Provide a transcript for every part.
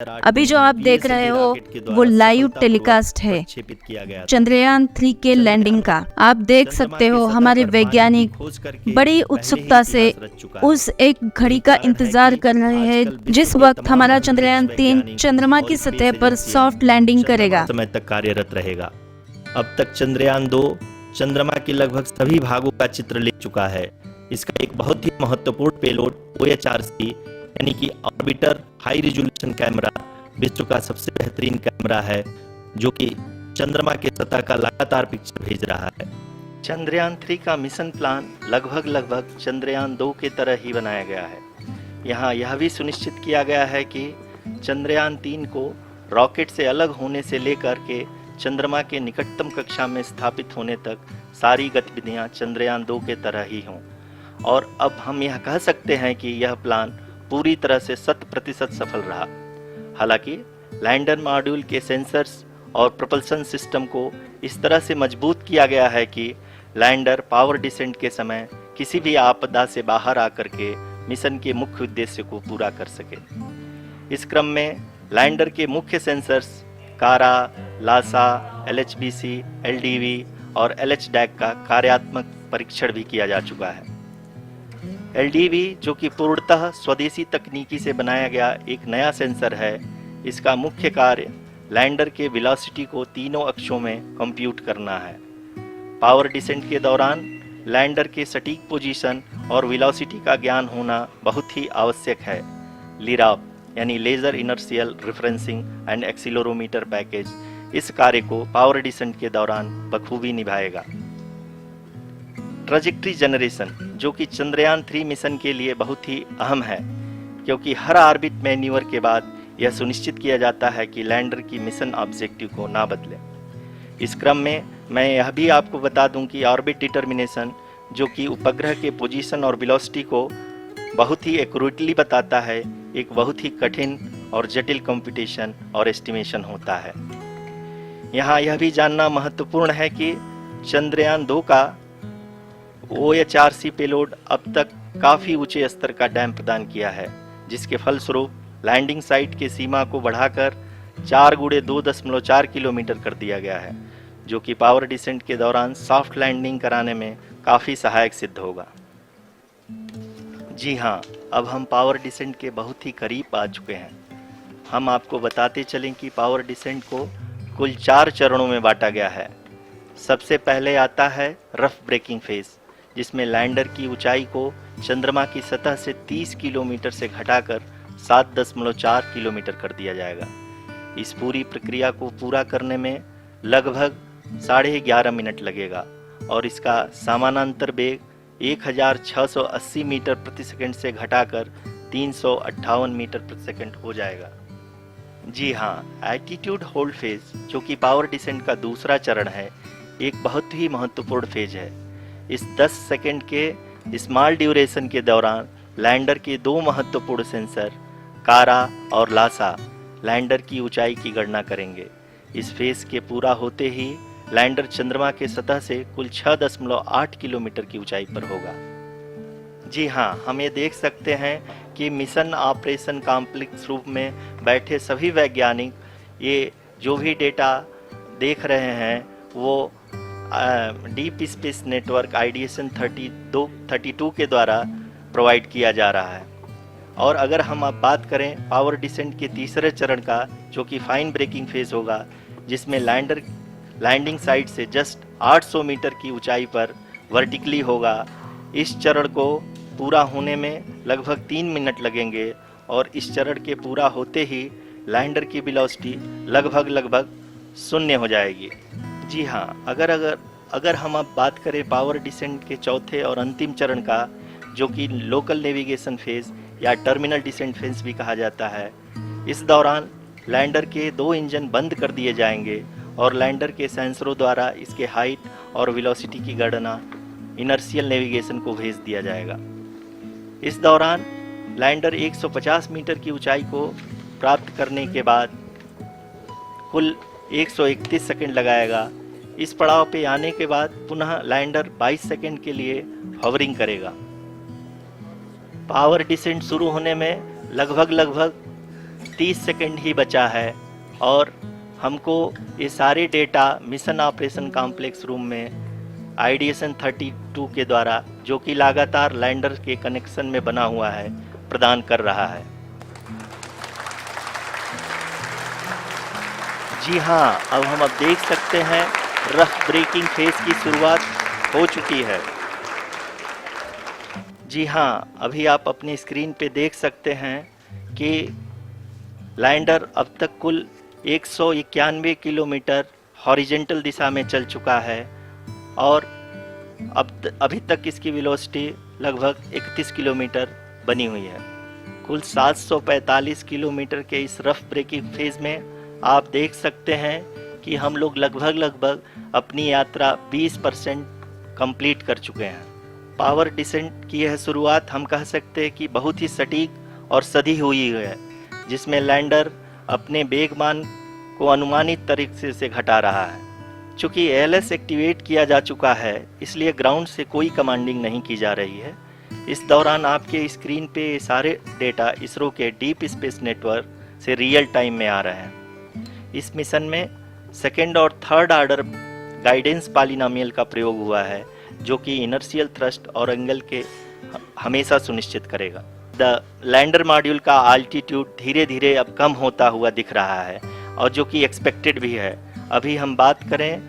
अभी जो आप देख रहे हो वो लाइव टेलीकास्ट है चंद्रयान 3 के लैंडिंग का। आप देख सकते हो हमारे वैज्ञानिक बड़ी उत्सुकता से उस एक घड़ी का इंतजार कर रहे हैं जिस वक्त हमारा चंद्रयान 3 चंद्रमा की सतह पर सॉफ्ट लैंडिंग करेगा। समय तक कार्यरत रहेगा। अब तक चंद्रयान 2 चंद्रमा के लगभग सभी भागों का चित्र ले चुका है। इसका एक बहुत ही महत्वपूर्ण पेलोड OHRC यानी कि ऑर्बिटर हाई रिजोल्यूशन कैमरा विश्व का सबसे बेहतरीन कैमरा है, जो कि चंद्रमा के सतह का लगातार पिक्चर भेज रहा है। चंद्रयान 3 का मिशन प्लान लगभग चंद्रयान 2 के तरह ही बनाया गया है। यहाँ यह भी सुनिश्चित किया गया है कि चंद्रयान 3 को रॉकेट से अलग होने से लेकर के चंद्रमा के निकटतम कक्षा में स्थापित होने तक सारी गतिविधियाँ चंद्रयान 2 के तरह ही हों। और अब हम यह कह सकते हैं कि यह प्लान पूरी तरह से 100% सफल रहा। हालांकि लैंडर मॉड्यूल के सेंसर्स और प्रोपल्शन सिस्टम को इस तरह से मजबूत किया गया है कि लैंडर पावर डिसेंट के समय किसी भी आपदा से बाहर आकर के मिशन के मुख्य उद्देश्य को पूरा कर सके। इस क्रम में लैंडर के मुख्य सेंसर्स कारा, लासा, LHBC, LDV और LHDAC का कार्यात्मक परीक्षण भी किया जा चुका है। LDV जो कि पूर्णतः स्वदेशी तकनीकी से बनाया गया एक नया सेंसर है, इसका मुख्य कार्य लैंडर के वेलोसिटी को तीनों अक्षों में कंप्यूट करना है। पावर डिसेंट के दौरान लैंडर के सटीक पोजीशन और वेलोसिटी का ज्ञान होना बहुत ही आवश्यक है। लिराप यानी laser inertial referencing and accelerometer package इस कार्य को पावर डिसेंट के दौरान बखूबी निभाएगा। ट्रैजेक्टरी जनरेशन जो कि चंद्रयान 3 मिशन के लिए बहुत ही अहम है, क्योंकि हर ऑर्बिट मैन्यूवर के बाद यह सुनिश्चित किया जाता है कि लैंडर की मिशन ऑब्जेक्टिव को ना बदले। इस क्रम में मैं यह भी आपको बता दूं कि ऑर्बिट डिटर्मिनेशन जो कि उपग्रह के पोजीशन और वेलोसिटी को बहुत ही एक्यूरेटली बताता है, एक बहुत ही कठिन और जटिल कंप्यूटेशन और एस्टिमेशन होता है। यहाँ यह भी जानना महत्वपूर्ण है कि चंद्रयान 2 का OHRC पेलोड अब तक काफ़ी ऊंचे स्तर का डैम प्रदान किया है, जिसके फलस्वरूप लैंडिंग साइट के सीमा को बढ़ाकर 4 × 2.4 किलोमीटर कर दिया गया है, जो कि पावर डिसेंट के दौरान सॉफ्ट लैंडिंग कराने में काफ़ी सहायक सिद्ध होगा। जी हाँ, अब हम पावर डिसेंट के बहुत ही करीब आ चुके हैं। हम आपको बताते चलें कि पावर डिसेंट को कुल 4 चरणों में बांटा गया है। सबसे पहले आता है रफ ब्रेकिंग फेज, जिसमें लैंडर की ऊंचाई को चंद्रमा की सतह से 30 किलोमीटर से घटाकर 7.4 किलोमीटर कर दिया जाएगा। इस पूरी प्रक्रिया को पूरा करने में लगभग 11.5 मिनट लगेगा और इसका समानांतर वेग 1680 मीटर प्रति सेकंड से घटाकर 358 मीटर प्रति सेकंड हो जाएगा। जी हाँ, एल्टीट्यूड होल्ड फेज जो कि पावर डिसेंट का दूसरा चरण है, एक बहुत ही महत्वपूर्ण फेज है। इस 10 सेकंड के स्मॉल ड्यूरेशन के दौरान लैंडर के 2 महत्वपूर्ण सेंसर कारा और लासा लैंडर की ऊंचाई की गणना करेंगे। इस फेज के पूरा होते ही लैंडर चंद्रमा के सतह से कुल 6.8 किलोमीटर की ऊंचाई पर होगा। जी हाँ, हम ये देख सकते हैं कि मिशन ऑपरेशन कॉम्प्लेक्स रूप में बैठे सभी वैज्ञानिक ये जो भी डेटा देख रहे हैं वो डीप स्पेस नेटवर्क IDSN 32 के द्वारा प्रोवाइड किया जा रहा है। और अगर हम अब बात करें पावर डिसेंट के तीसरे चरण का, जो कि फाइन ब्रेकिंग फेज होगा, जिसमें लैंडर लैंडिंग साइट से जस्ट 800 मीटर की ऊंचाई पर वर्टिकली होगा। इस चरण को पूरा होने में लगभग 3 मिनट लगेंगे और इस चरण के पूरा होते ही लैंडर की वेलोसिटी लगभग 0 हो जाएगी। जी हाँ, अगर हम अब बात करें पावर डिसेंट के चौथे और अंतिम चरण का, जो कि लोकल नेविगेशन फेज या टर्मिनल डिसेंट फेज भी कहा जाता है, इस दौरान लैंडर के 2 इंजन बंद कर दिए जाएंगे और लैंडर के सेंसरों द्वारा इसके हाइट और वेलोसिटी की गणना इनर्शियल नेविगेशन को भेज दिया जाएगा। इस दौरान लैंडर 150 मीटर की ऊंचाई को प्राप्त करने के बाद कुल 131 सेकंड लगाएगा। इस पड़ाव पे आने के बाद पुनः लैंडर 22 सेकंड के लिए हॉवरिंग करेगा। पावर डिसेंट शुरू होने में लगभग 30 सेकंड ही बचा है और हमको ये सारे data mission operation complex room में आईडीएसएन 32 के द्वारा, जो कि लगातार लैंडर के कनेक्शन में बना हुआ है, प्रदान कर रहा है। जी हाँ, अब देख सकते हैं रफ ब्रेकिंग फेज की शुरुआत हो चुकी है। जी हाँ, अभी आप अपनी स्क्रीन पे देख सकते हैं कि लैंडर अब तक कुल 191 किलोमीटर हॉरिजेंटल दिशा में चल चुका है और अभी तक इसकी वेलोसिटी लगभग 31 किलोमीटर बनी हुई है। कुल 745 किलोमीटर के इस रफ ब्रेकिंग फेज में आप देख सकते हैं कि हम लोग लगभग अपनी यात्रा 20% कंप्लीट कर चुके हैं। पावर डिसेंट की यह शुरुआत हम कह सकते हैं कि बहुत ही सटीक और सधी हुई है, जिसमें लैंडर अपने वेगमान को अनुमानित तरीके से घटा रहा है। चूँकि एएलएस एक्टिवेट किया जा चुका है, इसलिए ग्राउंड से कोई कमांडिंग नहीं की जा रही है। इस दौरान आपके स्क्रीन पे ये सारे डेटा इसरो के डीप स्पेस नेटवर्क से रियल टाइम में आ रहे हैं। इस मिशन में सेकेंड और थर्ड ऑर्डर गाइडेंस पॉलिनोमियल का प्रयोग हुआ है, जो कि इनर्शियल थ्रस्ट और एंगल के हमेशा सुनिश्चित करेगा। द लैंडर मॉड्यूल का आल्टीट्यूड धीरे धीरे अब कम होता हुआ दिख रहा है और जो कि एक्सपेक्टेड भी है। अभी हम बात करें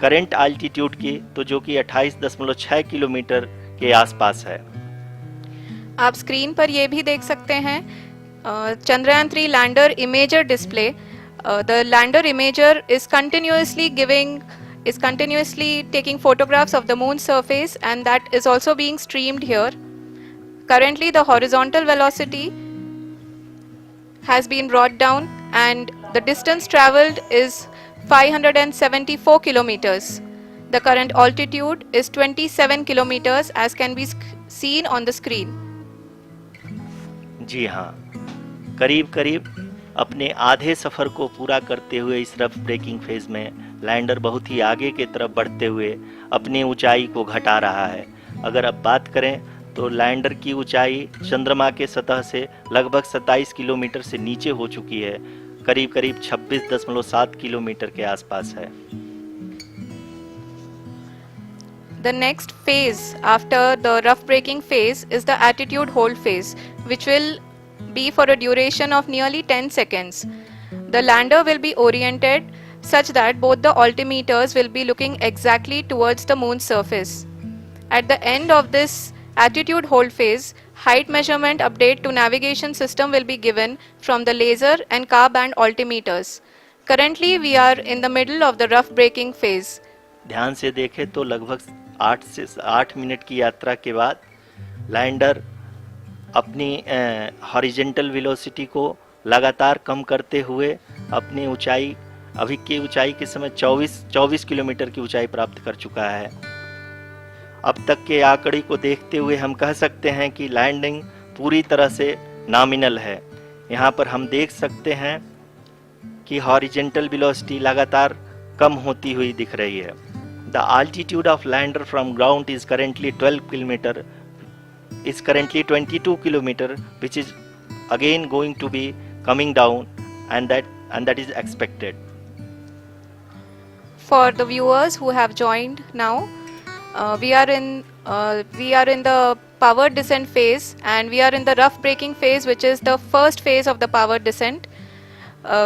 करंट आल्टीट्यूड की, तो जो कि 28.6 किलोमीटर के आसपास है। आप स्क्रीन पर ये भी देख सकते हैं Chandrayaan 3 lander imager display. The lander imager is continuously taking photographs of the moon surface, and that is also being streamed here. Currently the horizontal velocity has been brought down and the distance traveled is 574 kilometers. The current altitude is 27 kilometers as can be seen on the screen. जी हाँ, करीब करीब अपने आधे सफ़र को पूरा करते हुए इस रफ ब्रेकिंग फेज में लैंडर बहुत ही आगे की तरफ बढ़ते हुए अपनी ऊंचाई को घटा रहा है। अगर अब बात करें तो लैंडर की ऊंचाई चंद्रमा के सतह से लगभग 27 किलोमीटर से नीचे हो चुकी है, करीब करीब 26.7 किलोमीटर के आसपास है। The next phase after the rough braking phase is the attitude hold phase, which will be for a duration of nearly 10 seconds. The lander will be oriented such that both the altimeters will be looking exactly towards the moon's surface. At the end of this attitude hold phase, height measurement update to navigation system will be given from the laser and car band altimeters. Currently we are in the middle of the rough braking phase. ध्यान से देखें तो लगभग 8 minute की यात्रा के बाद lander अपनी हॉरिजेंटल वेलोसिटी को लगातार कम करते हुए अपनी ऊंचाई, अभी की ऊंचाई के समय 24 किलोमीटर की ऊंचाई प्राप्त कर चुका है। अब तक के आंकड़े को देखते हुए हम कह सकते हैं कि लैंडिंग पूरी तरह से नॉमिनल है। यहाँ पर हम देख सकते हैं कि हॉरिजेंटल वेलोसिटी लगातार कम होती हुई दिख रही है। The altitude of lander from ground is currently 22 kilometer, which is again going to be coming down, and that is expected. For the viewers who have joined now, we are in the power descent phase, and we are in the rough braking phase, which is the first phase of the power descent.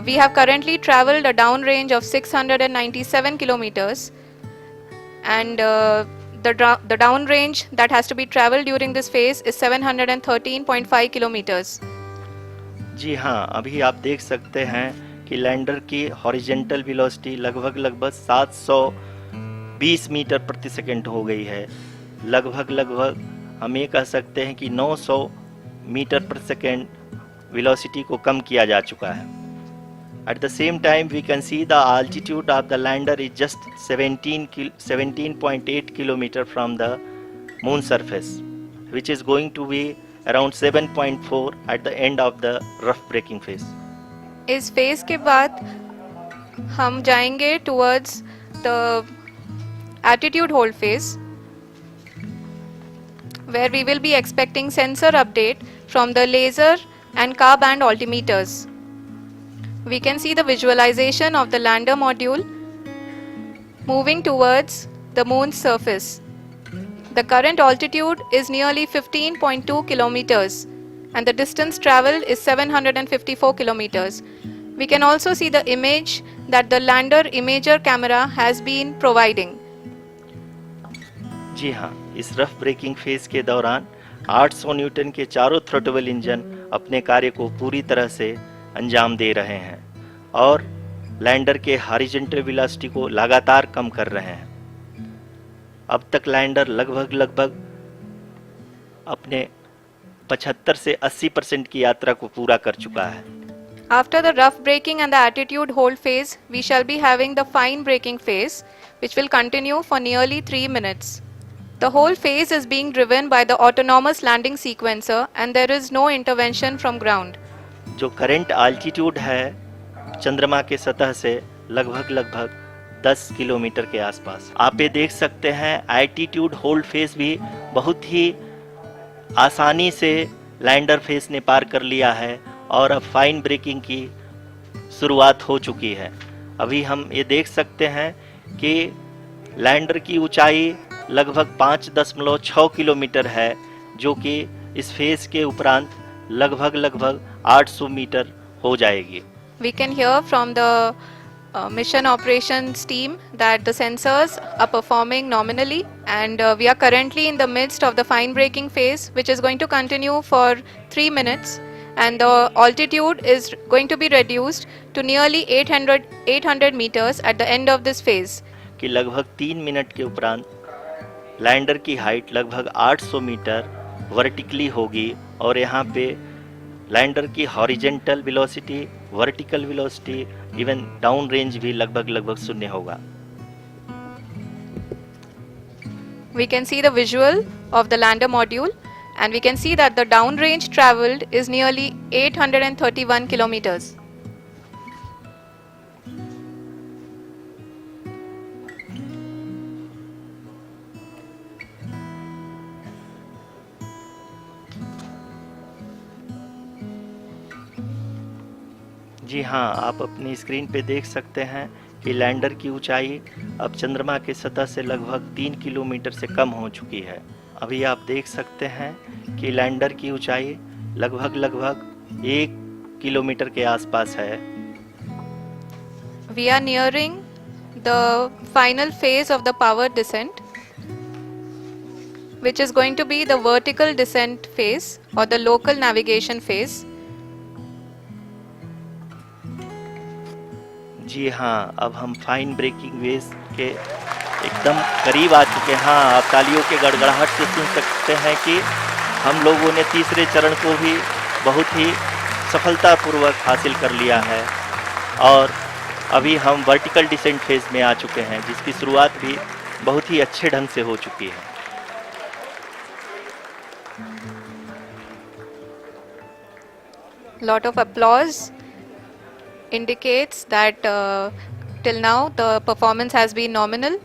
We have currently traveled a downrange of 697 kilometers, and the downrange that has to be traveled during this phase is 713.5 kilometers. जी हाँ, अभी आप देख सकते हैं कि lander की horizontal velocity लगभग 720 metre प्रति सेकंड हो गई है। लगभग हम ये कह सकते हैं कि 900 मीटर प्रति सेकंड वेलोसिटी को कम किया जा चुका है। At the same time, we can see the altitude of the lander is just 17.8 kilometer from the moon surface, which is going to be around 7.4 at the end of the rough braking phase. इस phase के बाद हम जाएंगे towards the attitude hold phase, where we will be expecting sensor update from the laser and car band altimeters. We can see the visualization of the lander module moving towards the moon's surface. The current altitude is nearly 15.2 kilometers and the distance traveled is 754 kilometers. We can also see the image that the lander imager camera has been providing. जी हाँ, इस rough breaking phase के दौरान 800 Newton के चारों throttle engine अपने कार्य को पूरी तरह से अंजाम दे रहे हैं और लैंडर के हॉरिजॉन्टल वेलोसिटी को लगातार कम कर रहे हैं। अब तक लैंडर लगभग अपने 75 से 80% की यात्रा को पूरा कर चुका है। After the rough braking and the attitude hold phase, we shall be having the fine braking phase, which will continue for nearly 3 minutes. The whole phase is being driven by the autonomous landing sequencer and there is no intervention from ground. जो current altitude है चंद्रमा के सतह से लगभग 10 kilometre के आसपास। आप ये देख सकते हैं एल्टीट्यूड होल्ड फेज भी बहुत ही आसानी से लैंडर फेज ने पार कर लिया है और अब फाइन ब्रेकिंग की शुरुआत हो चुकी है। अभी हम ये देख सकते हैं कि लैंडर की ऊंचाई लगभग 5.6 किलोमीटर है, जो कि इस फेज के उपरांत लगभग 800 मीटर हो जाएगी। We can hear from the mission operations team that the sensors are performing nominally and we are currently in the midst of the fine braking phase, which is going to continue for 3 minutes and the altitude is going to be reduced to nearly 800 meters at the end of this phase. कि लगभग 3 minute के उपरांत lander की height लगभग 800 metre vertically होगी और यहाँ पे लैंडर की horizontal velocity, vertical velocity, even down range भी लगभग शून्य होगा। We can see the visual of the lander module and we can see that the down range traveled is nearly 831 kilometers. जी हाँ, आप अपनी स्क्रीन पे देख सकते हैं कि लैंडर की ऊंचाई अब चंद्रमा के सतह से लगभग 3 किलोमीटर से कम हो चुकी है। अभी आप देख सकते हैं कि लैंडर की ऊंचाई लगभग 1 किलोमीटर के आसपास है। We are nearing the final phase of the power descent, which is going to be the vertical descent phase or the local navigation phase. जी हाँ, अब हम फाइन ब्रेकिंग वेज के एकदम करीब आ चुके हैं। हाँ, आप तालियों के गड़गड़ाहट से सुन सकते हैं कि हम लोगों ने तीसरे चरण को भी बहुत ही सफलतापूर्वक हासिल कर लिया है और अभी हम वर्टिकल डिसेंट फेज में आ चुके हैं, जिसकी शुरुआत भी बहुत ही अच्छे ढंग से हो चुकी है। Lot of applause indicates that till now the performance has been nominal.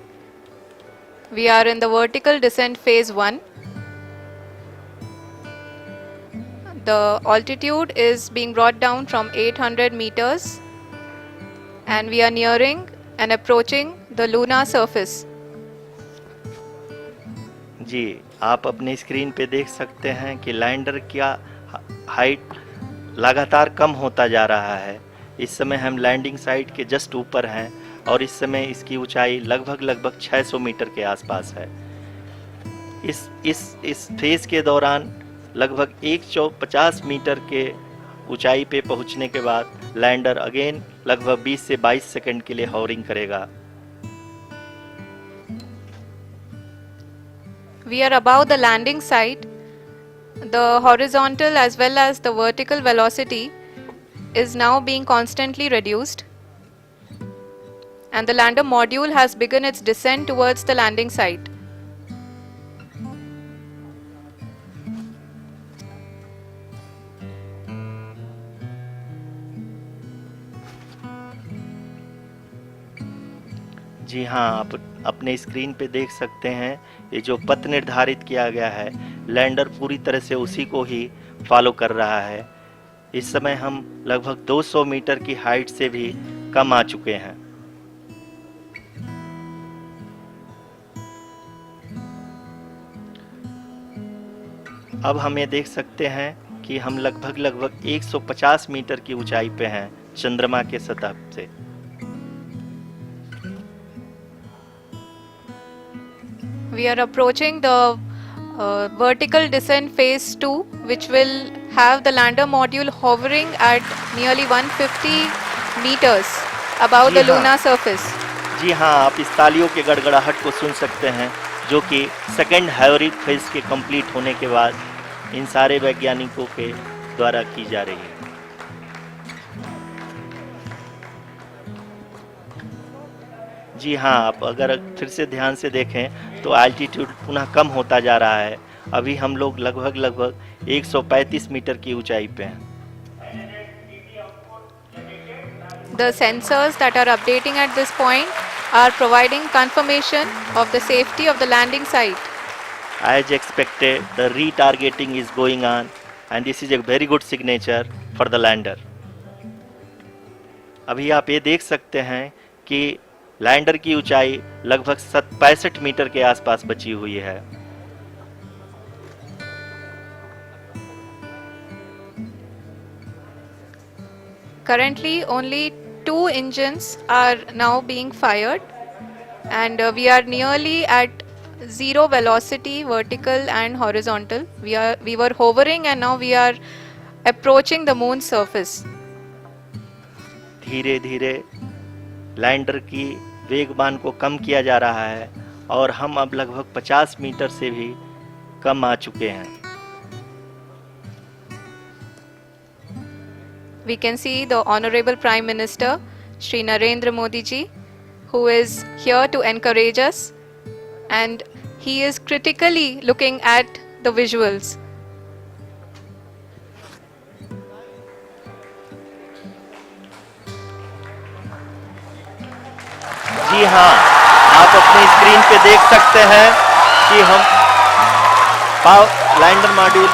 We are in the vertical descent phase 1. The altitude is being brought down from 800 meters and we are nearing and approaching the lunar surface. जी, आप अपनी screen पे देख सकते हैं कि lander का height लगातार कम होता जा रहा है। इस समय हम लैंडिंग साइट के जस्ट ऊपर हैं और इस समय इसकी ऊंचाई लगभग 600 मीटर के आसपास है। इस फेज के दौरान लगभग 150 मीटर के ऊंचाई पे पहुंचने के बाद लैंडर अगेन लगभग 20 से 22 सेकंड के लिए हॉवरिंग करेगा। We are above the landing site. The horizontal as well as the vertical velocity is now being constantly reduced and the lander module has begun its descent towards the landing site. जी हाँ, आप अपने screen पे देख सकते हैं ये जो पथ निर्धारित किया गया है, लैंडर पूरी तरह से उसी को ही फॉलो कर रहा है। इस समय हम लगभग 200 मीटर की हाइट से भी कम आ चुके हैं। अब हम ये देख सकते हैं कि हम लगभग 150 मीटर की ऊंचाई पे हैं चंद्रमा के सतह से। We are approaching the vertical descent phase 2, which will have the lander module hovering at nearly 150 meters above ji the हाँ। lunar surface. जी हाँ, आप इस तालियों के गड़गड़ाहट को सुन सकते हैं, जो कि सेकेंड हैवरिक फेज के कंप्लीट होने के बाद इन सारे वैज्ञानिकों के द्वारा की जा रही है। जी हाँ, आप अगर फिर से ध्यान से देखें तो एल्टीट्यूड पुनः कम होता जा रहा है। अभी हम लोग लगभग 135 मीटर की ऊंचाई पे हैं। The sensors that are updating at this point are providing confirmation of the safety of the landing site. As expected, the retargeting is going on and this is a very good signature for the lander. अभी आप ये देख सकते हैं कि lander की ऊंचाई लगभग 65 मीटर के आसपास बची हुई है। Currently, only 2 engines are now being fired, and we are nearly at zero velocity, vertical and horizontal. We were hovering, and now we are approaching the moon's surface. धीरे धीरे लैंडर की वेगमान को कम किया जा रहा है और हम अब लगभग 50 मीटर से भी कम आ चुके हैं। We can see the Honorable Prime Minister, Shri Narendra Modi ji, who is here to encourage us, and he is critically looking at the visuals. जी हाँ, आप अपनी स्क्रीन पे देख सकते हैं कि हम lander module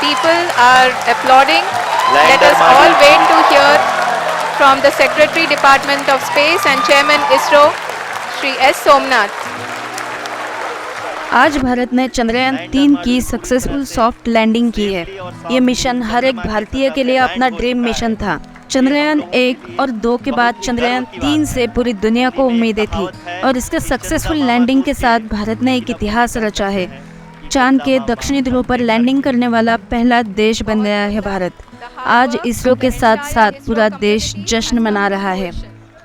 People are applauding. Let Lander us all module. wait to hear from the Secretary Department of Space and Chairman ISRO, Shri S. Somnath. आज भारत ने चंद्रयान 3 की सक्सेसफुल सॉफ्ट लैंडिंग की है। ये मिशन हर एक भारतीय के लिए अपना ड्रीम मिशन था। चंद्रयान 1 और 2 के बाद चंद्रयान 3 से पूरी दुनिया को उम्मीदें थी और इसके सक्सेसफुल लैंडिंग के साथ भारत ने एक इतिहास रचा है। चांद के दक्षिणी ध्रुव पर लैंडिंग करने वाला पहला देश बन गया है भारत। आज इसरो के साथ साथ पूरा देश जश्न मना रहा है।